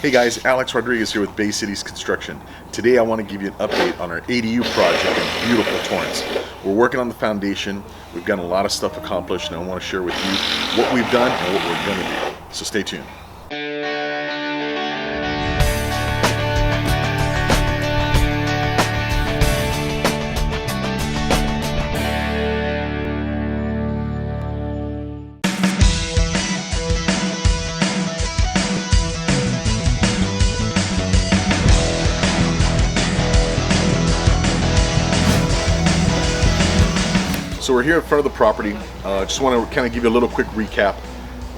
Hey guys, Alex Rodriguez here with Bay Cities Construction. Today I want to give you an update on our ADU project in beautiful Torrance. We're working on the foundation. We've gotten a lot of stuff accomplished and I want to share with you what we've done and what we're going to do. So stay tuned. So we're here in front of the property. Just want to kind of give you a little quick recap.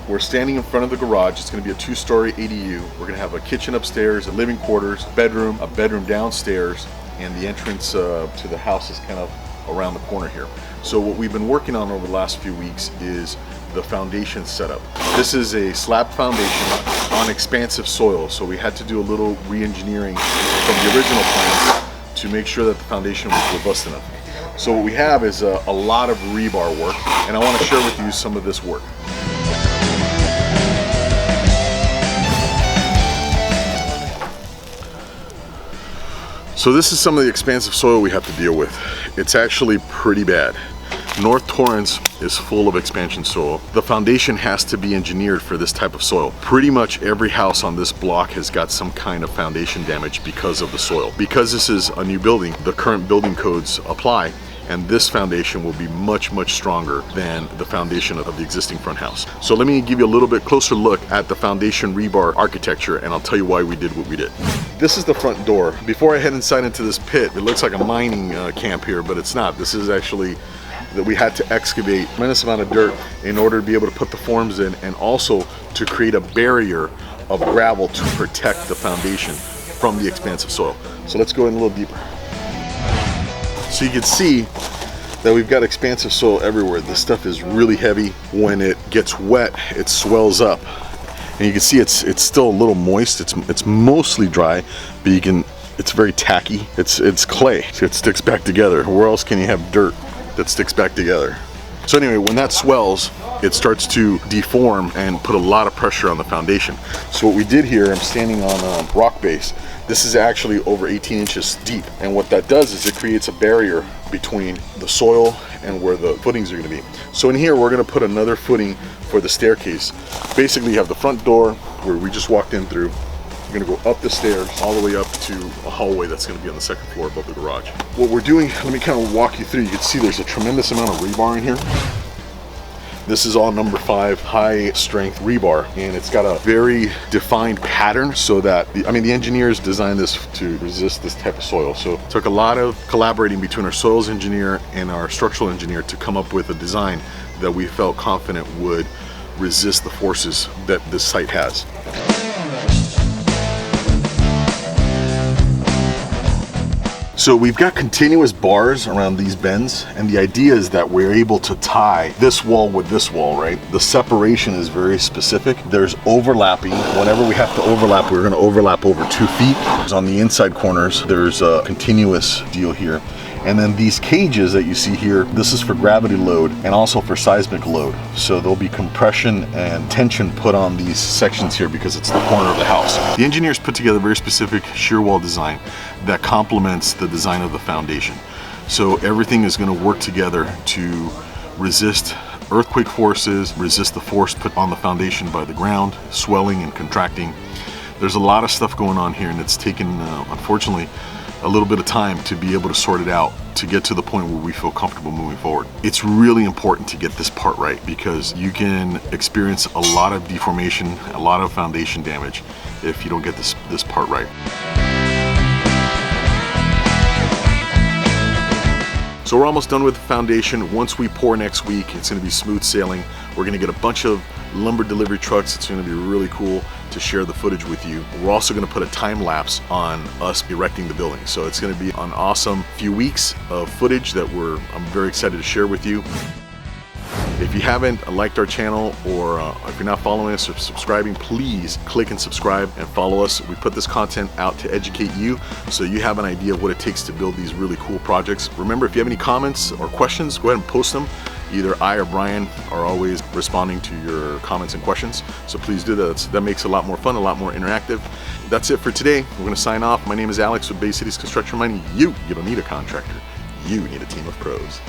We're standing in front of the garage. It's going to be a 2-story ADU. We're going to have a kitchen upstairs, a living quarters, a bedroom downstairs, and the entrance to the house is kind of around the corner here. So what we've been working on over the last few weeks is the foundation setup. This is a slab foundation on expansive soil, so we had to do a little re-engineering from the original plans to make sure that the foundation was robust enough. So what we have is a lot of rebar work, and I want to share with you some of this work. So this is some of the expansive soil we have to deal with. It's actually pretty bad. North Torrance is full of expansion soil. The foundation has to be engineered for this type of soil. Pretty much every house on this block has got some kind of foundation damage because of the soil. Because this is a new building, the current building codes apply, and this foundation will be much stronger than the foundation of the existing front house. So let me give you a little bit closer look at the foundation rebar architecture, and I'll tell you why we did what we did. This is the front door. Before I head inside into this pit, it looks like a mining camp here, but it's not. This is actually that we had to excavate a tremendous amount of dirt in order to be able to put the forms in, and also to create a barrier of gravel to protect the foundation from the expansive soil. So let's go in a little deeper. So you can see that we've got expansive soil everywhere. This stuff is really heavy. When it gets wet, it swells up. And you can see it's still a little moist. It's mostly dry, but it's very tacky. It's clay. It sticks back together. Where else can you have dirt that sticks back together? So anyway, when that swells, it starts to deform and put a lot of pressure on the foundation. So what we did here, I'm standing on a rock base. This is actually over 18 inches deep. And what that does is it creates a barrier between the soil and where the footings are going to be. So in here, we're going to put another footing for the staircase. Basically, you have the front door where we just walked in through. We're going to go up the stairs all the way up to a hallway that's going to be on the second floor above the garage. What we're doing, let me kind of walk you through. You can see there's a tremendous amount of rebar in here. This is all number 5 high strength rebar, and it's got a very defined pattern so that the engineers designed this to resist this type of soil. So it took a lot of collaborating between our soils engineer and our structural engineer to come up with a design that we felt confident would resist the forces that this site has. So we've got continuous bars around these bends, and the idea is that we're able to tie this wall with this wall, right? The separation is very specific. There's overlapping. Whenever we have to overlap, we're going to overlap over 2 feet. On the inside corners, there's a continuous deal here. And then these cages that you see here, this is for gravity load and also for seismic load. So there'll be compression and tension put on these sections here because it's the corner of the house. The engineers put together a very specific shear wall design that complements the design of the foundation. So everything is going to work together to resist earthquake forces, resist the force put on the foundation by the ground, swelling and contracting. There's a lot of stuff going on here, and it's taken, unfortunately, a little bit of time to be able to sort it out to get to the point where we feel comfortable moving forward. It's really important to get this part right because you can experience a lot of deformation, a lot of foundation damage if you don't get this part right. So we're almost done with the foundation. Once we pour next week, it's going to be smooth sailing. We're going to get a bunch of lumber delivery trucks. It's going to be really cool to share the footage with you. We're also going to put a time lapse on us erecting the building. So it's going to be an awesome few weeks of footage that I'm very excited to share with you. If you haven't liked our channel, or if you're not following us or subscribing, please click and subscribe and follow us. We put this content out to educate you so you have an idea of what it takes to build these really cool projects. Remember, if you have any comments or questions, go ahead and post them Either I or Brian are always responding to your comments and questions, so please do that. That makes it a lot more fun, a lot more interactive. That's it for today. We're going to sign off. My name is Alex with Bay Cities Construction Mining. You don't need a contractor. You need a team of pros.